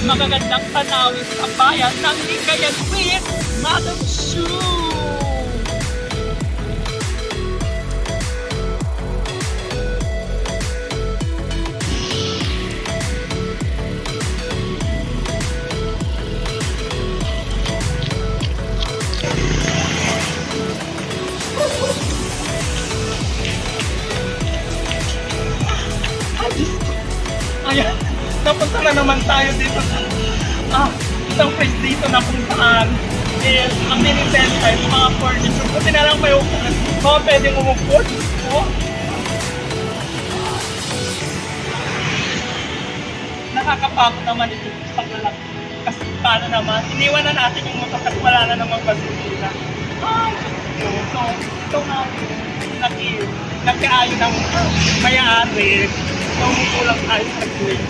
magagandang tanawin sa bayan ng Lingayen with Madam Shu. Ayan, napunta na naman tayo dito sa isang place dito na kung saan is ang mini-tent type, mga furniture. Buti na lang may upuan. Baka pwedeng umupot. Oh. Nakakapagod naman ito sa lalaki. Kasi paano naman, iniwan na natin yung motor kasi wala na namang gasolina. Ay, so ito nga, nagkaayo ng may-ari. So, umukulang tayo sa tuwing.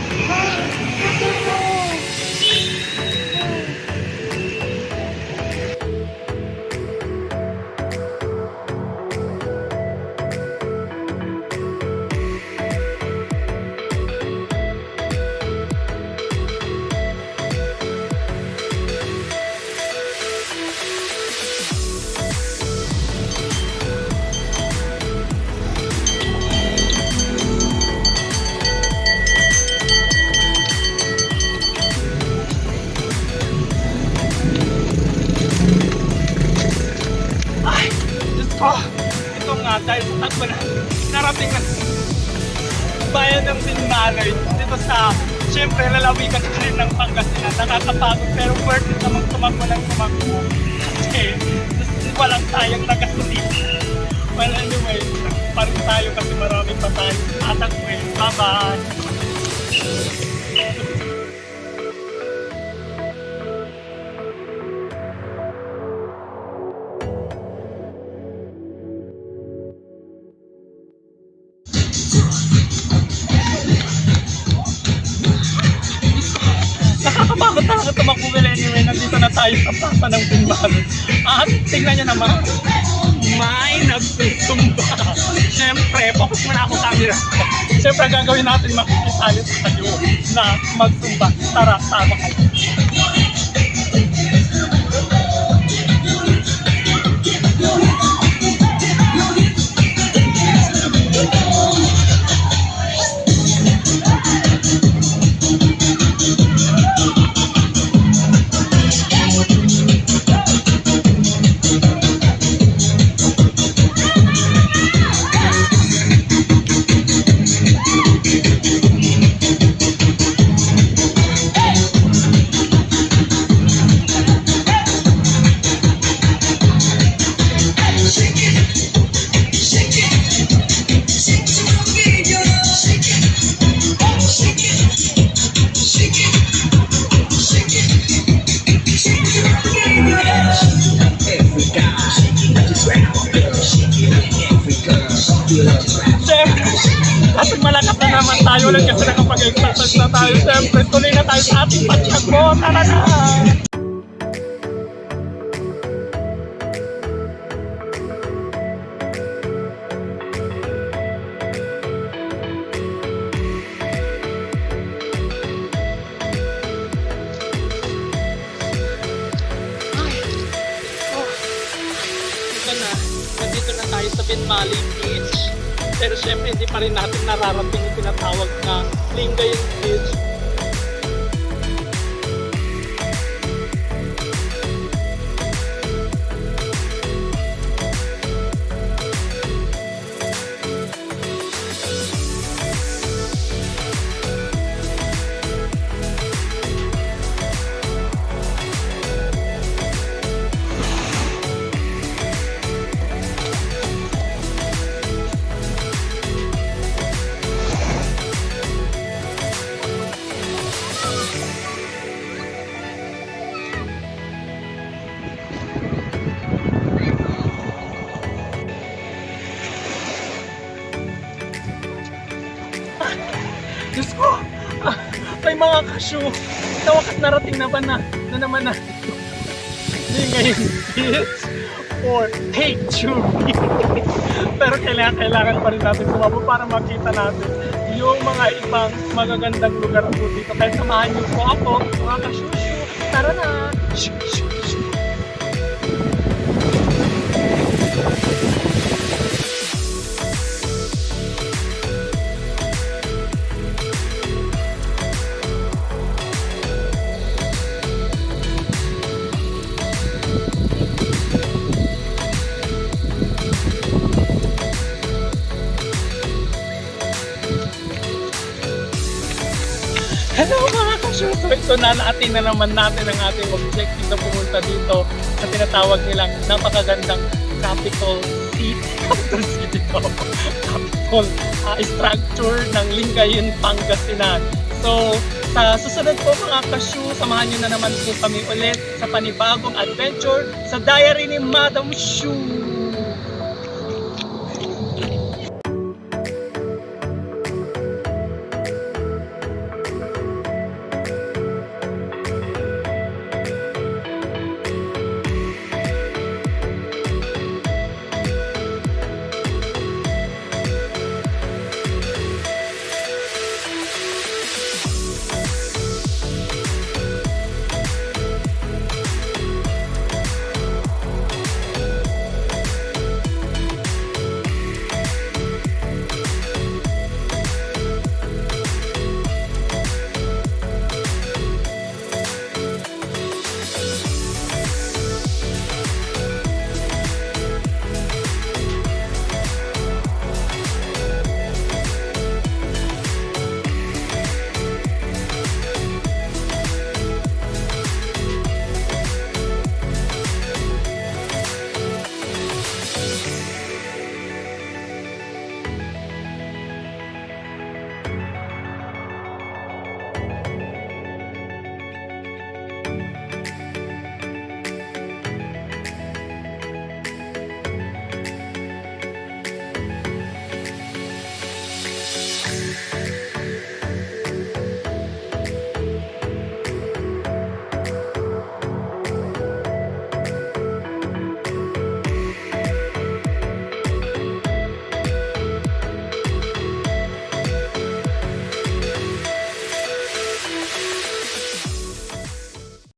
Ito nga, dahil sa tagpo na narating na bayan ng Binmaloy dito sa, siyempre, lalawigan rin ng Pangasinan. Nakakapagod pero worth it namang tumakbo ng tumakbo. Kasi walang sayang na gasolina. Well, anyway, pa rin tayo kasi marami pa tayo. Atakbo eh. Bye-bye! Nakakapagod talaga tumakbo. Anyway, nandito na tayo sa plaza ng Binmaloy. At tingnan nyo naman, may nagsusumba. Siyempre, focus muna ako sa camera. Siyempre, gagawin natin makikisali sa kayo na magsumba. Tara, sama kayo. Siyempre, at malakas na naman tayo ulit kasi nakapag-exercise na tayo. Siyempre, tuloy na tayo sa ating pagkakbo. Tara na! Nandito na tayo sa Binmaloy Beach. Pero syempre hindi pa rin natin nararating yung tinatawag na Lingayen Beach. Diyos ko! May mga kasyo! Sa wakas narating naman na naman na Lingayen Beach or take two. Pero kailangan pa rin natin sumabot para makita natin yung mga ibang magagandang lugar po dito. Kaya samahan niyo po ako, mga kasyusyu. Tara na! Shoo, shoo, shoo. Hello mga kasyuso! Ito na natin na naman natin ang ating objective na pumunta dito sa tinatawag nilang napakagandang Capitol City. Capitol City to. Capitol structure ng Lingayen, Pangasinan. So, sa susunod po mga kasyu, samahan nyo na naman po kami ulit sa panibagong adventure sa Diary ni Madam Shu.